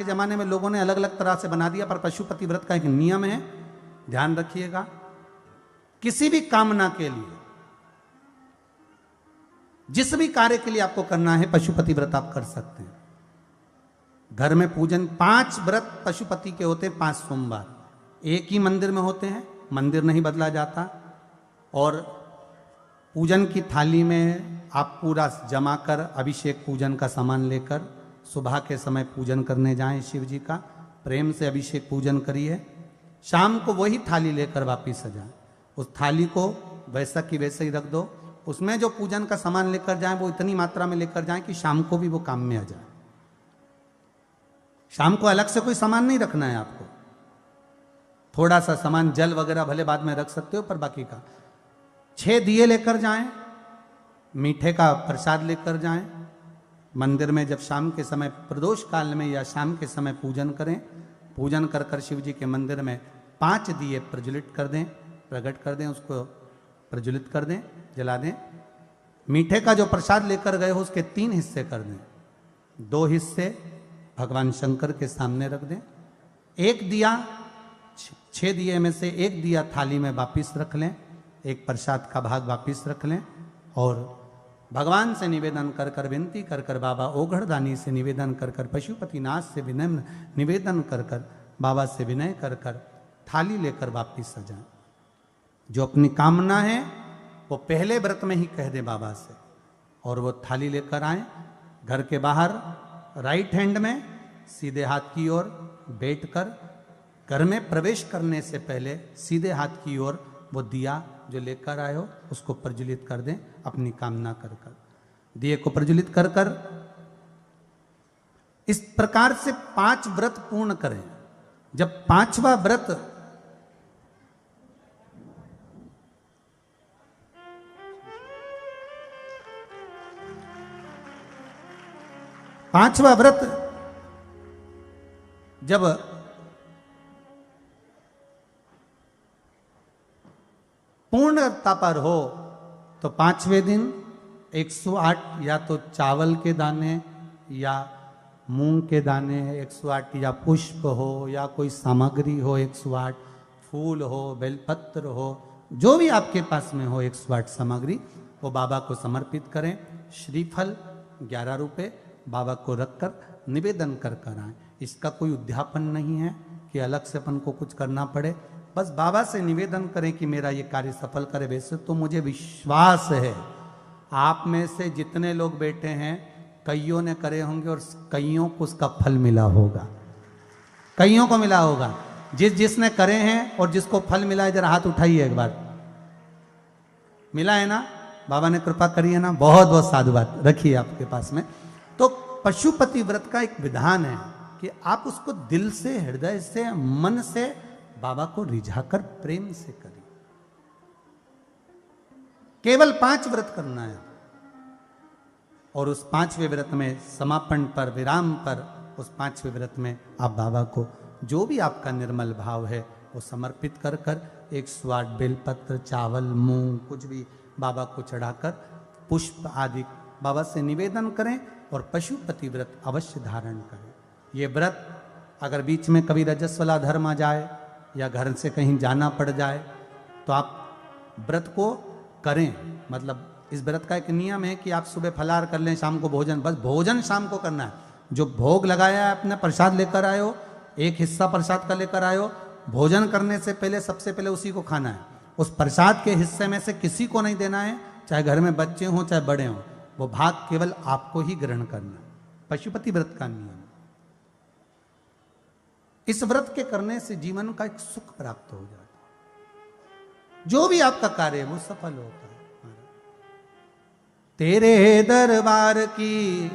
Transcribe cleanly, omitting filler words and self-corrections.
के जमाने में लोगों ने अलग अलग तरह से बना दिया, पर पशुपति व्रत का एक नियम है, ध्यान रखिएगा। किसी भी कामना के लिए, जिस भी कार्य के लिए आपको करना है, पशुपति व्रत आप कर सकते हैं। घर में पूजन 5 व्रत पशुपति के होते हैं, 5 सोमवार एक ही मंदिर में होते हैं, मंदिर नहीं बदला जाता। और पूजन की थाली में आप पूरा जमा कर अभिषेक पूजन का सामान लेकर सुबह के समय पूजन करने जाएं शिव जी का, प्रेम से अभिषेक पूजन करिए। शाम को वही थाली लेकर वापिस आ जाएं। उस थाली को वैसा की वैसे ही रख दो, उसमें जो पूजन का सामान लेकर जाएं वो इतनी मात्रा में लेकर जाएं कि शाम को भी वो काम में आ जाए। शाम को अलग से कोई सामान नहीं रखना है आपको, थोड़ा सा सामान जल वगैरह भले बाद में रख सकते हो, पर बाकी का 6 दिए लेकर जाएं, मीठे का प्रसाद लेकर जाएं। मंदिर में जब शाम के समय प्रदोष काल में या शाम के समय पूजन करें, पूजन कर कर शिव जी के मंदिर में 5 दिए प्रज्वलित कर दें, प्रकट कर दें, उसको प्रज्वलित कर दें, जला दें। मीठे का जो प्रसाद लेकर गए हो उसके 3 हिस्से कर दें, 2 हिस्से भगवान शंकर के सामने रख दें। एक दिया, 6 दिए में से एक दिया थाली में वापिस रख लें, एक प्रसाद का भाग वापिस रख लें और भगवान से निवेदन कर कर, विनती कर कर, बाबा ओघड़दानी से निवेदन कर कर, पशुपतिनाथ से विनय निवेदन कर कर, बाबा से विनय कर कर थाली लेकर वापिस आ जाएं। जो अपनी कामना है वो पहले व्रत में ही कह दे बाबा से, और वो थाली लेकर आए। घर के बाहर राइट हैंड में सीधे हाथ की ओर बैठकर, घर में प्रवेश करने से पहले सीधे हाथ की ओर वो दिया जो लेकर आए हो उसको प्रज्वलित कर दें, अपनी कामना कर कर। दिए को प्रज्वलित कर कर इस प्रकार से 5 व्रत पूर्ण करें। जब 5वां व्रत, जब पूर्णता पर हो तो 5वें दिन 108 या तो चावल के दाने या मूंग के दाने 108, या पुष्प हो या कोई सामग्री हो 108, फूल हो, बेलपत्र हो, जो भी आपके पास में हो 108 सामग्री, वो बाबा को समर्पित करें। श्रीफल 11 रुपये बाबा को रखकर निवेदन कर कर आए। इसका कोई उद्यापन नहीं है कि अलग से अपन को कुछ करना पड़े, बस बाबा से निवेदन करें कि मेरा ये कार्य सफल करे। वैसे तो मुझे विश्वास है आप में से जितने लोग बैठे हैं कईयों ने करे होंगे और कईयों को उसका फल मिला होगा, कईयों को मिला होगा। जिसने करे हैं और जिसको फल मिला है जरा हाथ उठाइए एक बार। मिला है ना? बाबा ने कृपा करी है ना? बहुत बहुत साधुवाद, रखिए आपके पास में। तो पशुपति व्रत का एक विधान है कि आप उसको दिल से, हृदय से, मन से बाबा को रिझाकर प्रेम से करिए। केवल 5 व्रत करना है और उस 5वें व्रत में समापन पर, विराम पर, उस 5वें व्रत में आप बाबा को जो भी आपका निर्मल भाव है वो समर्पित कर कर 108 बेलपत्र, चावल, मूंग, कुछ भी बाबा को चढ़ाकर पुष्प आदि बाबा से निवेदन करें और पशुपति व्रत अवश्य धारण करें। ये व्रत अगर बीच में कभी रजस्वला धर्म आ जाए या घर से कहीं जाना पड़ जाए तो आप व्रत को करें। मतलब इस व्रत का एक नियम है कि आप सुबह फलाहार कर लें, शाम को भोजन, बस भोजन शाम को करना है। जो भोग लगाया है अपने प्रसाद लेकर आए हो, एक हिस्सा प्रसाद का लेकर आए हो, भोजन करने से पहले सबसे पहले उसी को खाना है। उस प्रसाद के हिस्से में से किसी को नहीं देना है, चाहे घर में बच्चे हों चाहे बड़े हों, वो भाग केवल आपको ही ग्रहण करना है। पशुपति व्रत का नियम। इस व्रत के करने से जीवन का एक सुख प्राप्त हो जाता है, जो भी आपका कार्य है वो सफल होता है। तेरे दरबार की